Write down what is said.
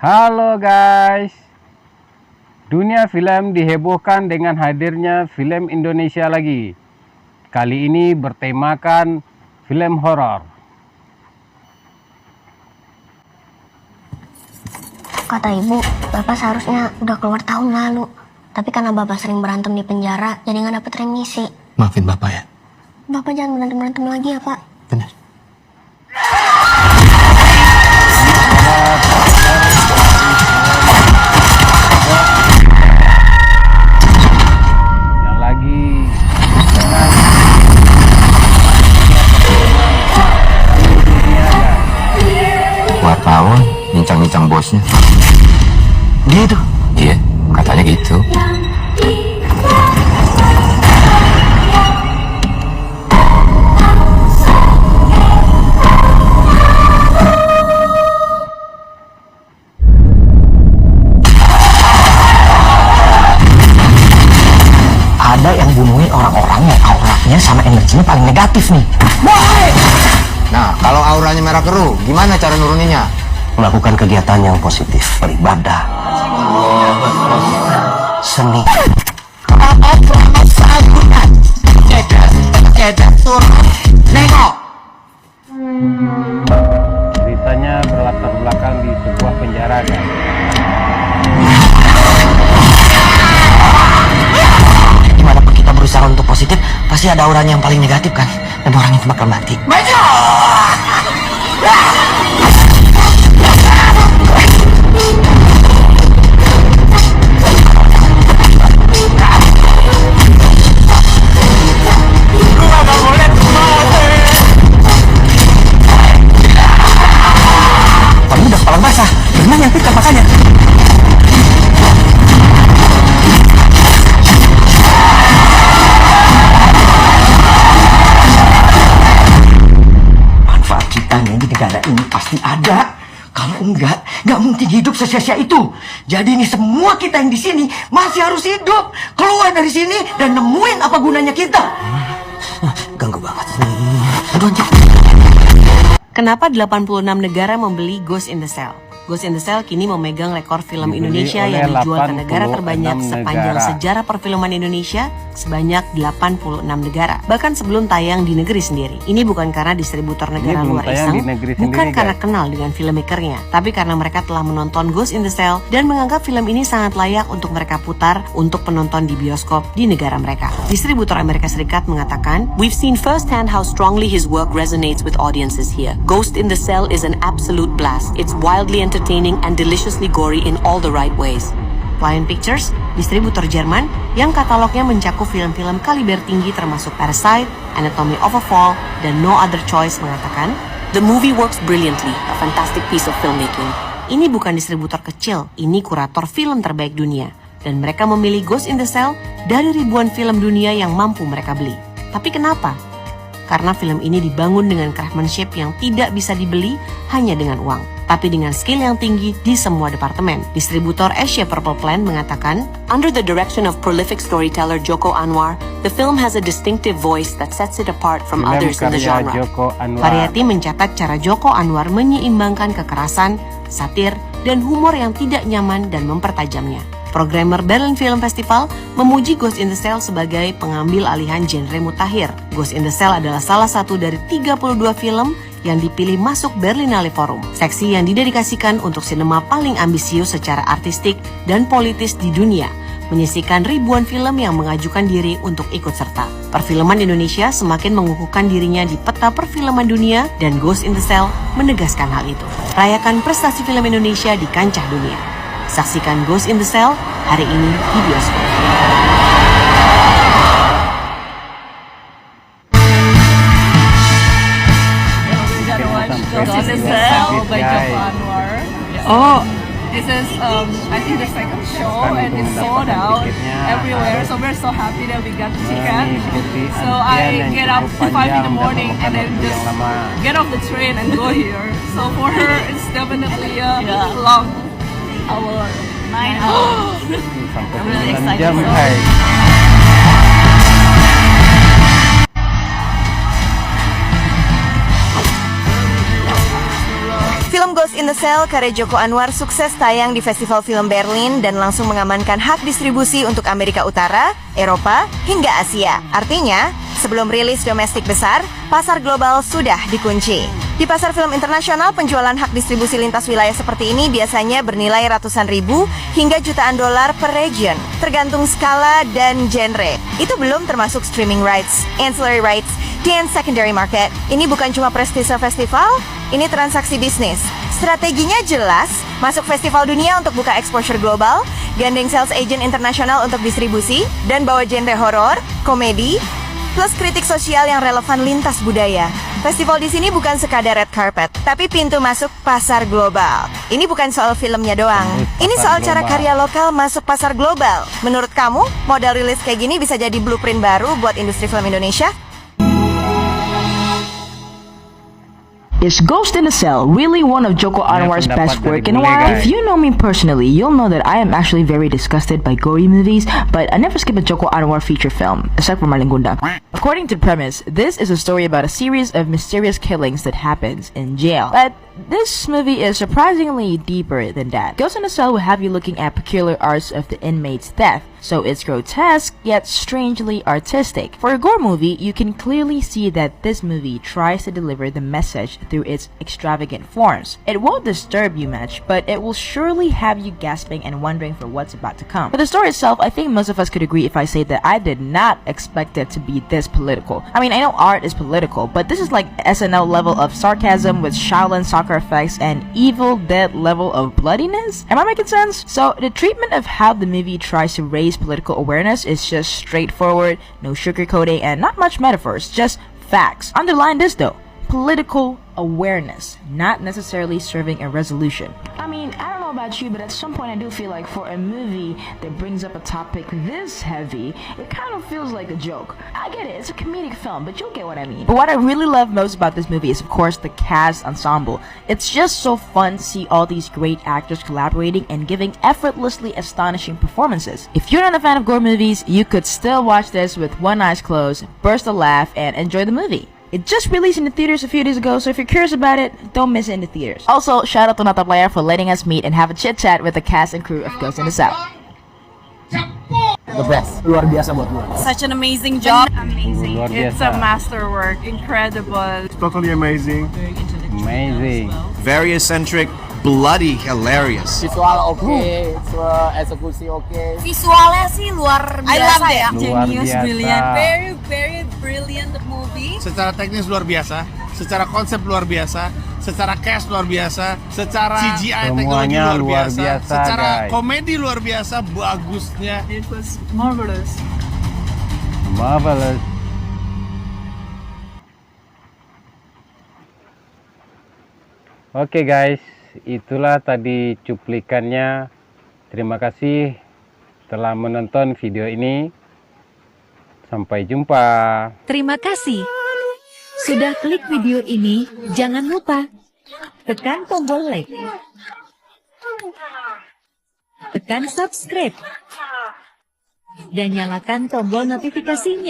Halo guys, dunia film dihebohkan dengan hadirnya film Indonesia lagi. Kali ini bertemakan film horor. Kata ibu, bapak seharusnya udah keluar tahun lalu. Tapi karena bapak sering berantem di penjara, jadi nggak dapet remisi. Maafin bapak ya. Bapak jangan berantem-berantem lagi ya, Pak. Benar. Yang lagi Wartawan bincang-bincang bosnya. Gitu. Iya, katanya gitu. Ada yang bunuhin orang-orang yang auranya sama energinya paling negatif nih. Nah, kalau auranya merah keruh, gimana cara nuruninnya? Melakukan kegiatan yang positif, beribadah, seni. ceritanya berlatar belakang di sebuah penjara guys. Dimanapun kita berusaha untuk positif, pasti ada auranya yang paling negatif kan, dan orang itu bakal mati. Kamu udah kepala basah, gimana nyangkutkan makanya? Manfaat kita nih di negara ini pasti ada. Kalau enggak, nggak mungkin hidup sesia-sia itu. Jadi ini semua kita yang di sini masih harus hidup. Keluar dari sini dan nemuin apa gunanya kita. Ganggu banget. Aduh, anjir. Kenapa 86 negara membeli Ghost in the Shell? Ghost in the Shell kini memegang rekor film Dibeli Indonesia oleh yang dijual ke negara 86 terbanyak sepanjang negara. sejarah perfilman Indonesia sebanyak 86 negara. Bahkan sebelum tayang di negeri sendiri. Ini bukan karena distributor negara belum luar tayang iseng, di negeri bukan sendiri, karena guys. kenal dengan filmmakernya, tapi karena mereka telah menonton Ghost in the Shell dan menganggap film ini sangat layak untuk mereka putar untuk penonton di bioskop di negara mereka. Distributor Amerika Serikat mengatakan, "We've seen firsthand how strongly his work resonates with audiences here. Ghost in the Shell is an absolute blast. It's wildly entertaining and deliciously gory in all the right ways." Lion Pictures, distributor Jerman yang katalognya mencakup film-film kaliber tinggi termasuk Parasite, Anatomy of a Fall, dan No Other Choice mengatakan, "The movie works brilliantly, a fantastic piece of filmmaking." Ini bukan distributor kecil, ini kurator film terbaik dunia. Dan mereka memilih Ghost in the Shell dari ribuan film dunia yang mampu mereka beli. Tapi kenapa? Karena film ini dibangun dengan craftsmanship yang tidak bisa dibeli hanya dengan uang, tapi dengan skill yang tinggi di semua departemen. Distributor Asia Purple Plan mengatakan, "Under the direction of prolific storyteller Joko Anwar, the film has a distinctive voice that sets it apart from Film others in the karya genre." Joko Anwar. Variety mencatat cara Joko Anwar menyeimbangkan kekerasan, satir, dan humor yang tidak nyaman dan mempertajamnya. Programmer Berlin Film Festival memuji Ghost in the Shell sebagai pengambil alihan genre mutakhir. Ghost in the Shell adalah salah satu dari 32 film yang dipilih masuk Berlinale Forum, seksi yang didedikasikan untuk sinema paling ambisius secara artistik dan politis di dunia, menyisikan ribuan film yang mengajukan diri untuk ikut serta. Perfilman Indonesia semakin mengukuhkan dirinya di peta perfilman dunia dan Ghost in the Shell menegaskan hal itu. Rayakan prestasi film Indonesia di kancah dunia. Saksikan Ghost in the Shell hari ini di bioskop. Ghost in the Shell by Joko Anwar. Oh, This is, I think, the second show, and it's sold out everywhere. So we're so happy that we got the ticket. So I get up 5 in the morning and then just get off the train and go here. So for her, it's definitely a long hour, 9 hours. I'm really excited. Film Ghost in the Shell karya Joko Anwar sukses tayang di Festival Film Berlin dan langsung mengamankan hak distribusi untuk Amerika Utara, Eropa, hingga Asia. Artinya, sebelum rilis domestik besar, pasar global sudah dikunci. Di pasar film internasional, penjualan hak distribusi lintas wilayah seperti ini biasanya bernilai ratusan ribu hingga jutaan dolar per region, tergantung skala dan genre. Itu belum termasuk streaming rights, ancillary rights, dan secondary market. Ini bukan cuma prestise festival, ini transaksi bisnis. Strateginya jelas, masuk festival dunia untuk buka exposure global, gandeng sales agent internasional untuk distribusi, dan bawa genre horor, komedi, plus kritik sosial yang relevan lintas budaya. Festival di sini bukan sekadar red carpet, tapi pintu masuk pasar global. Ini bukan soal filmnya doang. Ini soal cara karya lokal masuk pasar global. Menurut kamu, modal rilis kayak gini bisa jadi blueprint baru buat industri film Indonesia? Is Ghost in the Shell really one of Joko Anwar's best work in a while? If you know me personally, you'll know that I am actually very disgusted by gory movies, but I never skip a Joko Anwar feature film, except for Malingunda. According to the premise, this is a story about a series of mysterious killings that happens in jail. But this movie is surprisingly deeper than that. Ghost in the Shell will have you looking at peculiar arts of the inmate's death, so it's grotesque yet strangely artistic. For a gore movie, you can clearly see that this movie tries to deliver the message through its extravagant forms. It won't disturb you much, but it will surely have you gasping and wondering for what's about to come. For the story itself, I think most of us could agree if I say that I did not expect it to be this political. I mean, I know art is political, but this is like SNL level of sarcasm with Shaolin soccer effects and Evil Dead level of bloodiness. Am I making sense? So the treatment of how the movie tries to raise political awareness is just straightforward, no sugarcoating, and not much metaphors, just facts. Underline this though, political awareness, not necessarily serving a resolution. I mean, I don't know about you, but at some point I do feel like for a movie that brings up a topic this heavy, it kind of feels like a joke. I get it, it's a comedic film, but you'll get what I mean. But what I really love most about this movie is of course the cast ensemble. It's just so fun to see all these great actors collaborating and giving effortlessly astonishing performances. If you're not a fan of gore movies, you could still watch this with one eye closed, burst a laugh, and enjoy the movie. It just released in the theaters a few days ago, so if you're curious about it, don't miss it in the theaters. Also, shout out to Nata Player for letting us meet and have a chit chat with the cast and crew of Ghost in the Shell. The best, luar biasa buat gue. Such an amazing job. Amazing. It's a masterwork. Incredible. Totally amazing. Amazing. Very eccentric, bloody hilarious. Visual oke, eksekusi oke. Visualnya sih luar biasa ya. Luar Genius, biasa. brilliant. Very brilliant movie. Secara teknis luar biasa, secara konsep luar biasa, secara cast luar biasa, secara CGI teknologi luar biasa, secara komedi luar biasa, bagusnya. It was marvelous. Marvelous. Oke guys, itulah tadi cuplikannya. Terima kasih telah menonton video ini. Sampai jumpa. Terima kasih sudah klik video ini. Jangan lupa tekan tombol like, tekan subscribe, dan nyalakan tombol notifikasinya.